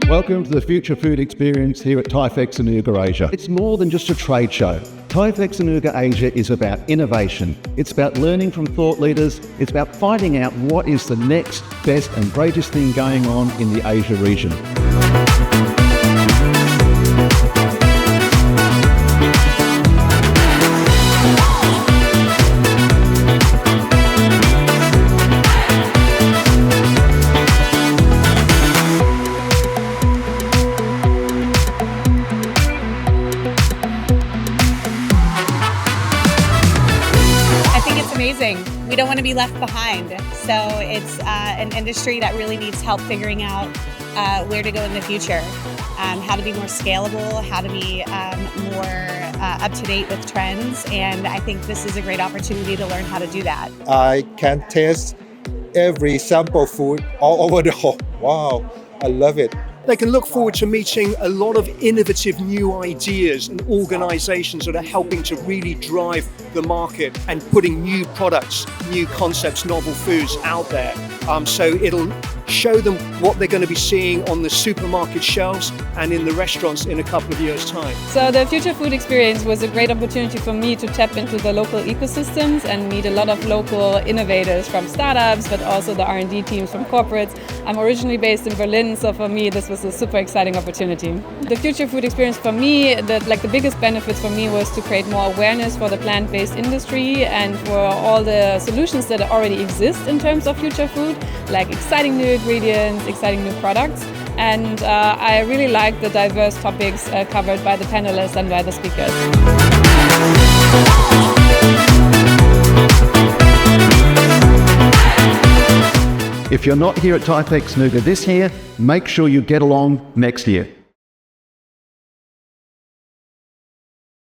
Welcome to the Future Food Experience here at THAIFEX-Anuga Asia. It's more than just a trade show. THAIFEX-Anuga Asia is about innovation. It's about learning from thought leaders. It's about finding out what is the next best and greatest thing going on in the Asia region. Amazing. We don't want to be left behind. So it's an industry that really needs help figuring out where to go in the future, how to be more scalable, how to be more up to date with trends. And I think this is a great opportunity to learn how to do that. I can taste every sample food all over the whole. Wow, I love it. They can look forward to meeting a lot of innovative new ideas and organizations that are helping to really drive the market and putting new products, new concepts, novel foods out there. So it'll show them what they're going to be seeing on the supermarket shelves and in the restaurants in a couple of years' time. So the Future Food Experience was a great opportunity for me to tap into the local ecosystems and meet a lot of local innovators from startups, but also the R&D teams from corporates. I'm originally based in Berlin, so for me this was a super exciting opportunity. The Future Food Experience for me, the biggest benefits for me was to create more awareness for the plant-based industry and for all the solutions that already exist in terms of future food, like exciting new ingredients, exciting new products. And I really like the diverse topics covered by the panelists and by the speakers. If you're not here at THAIFEX-Anuga this year, make sure you get along next year.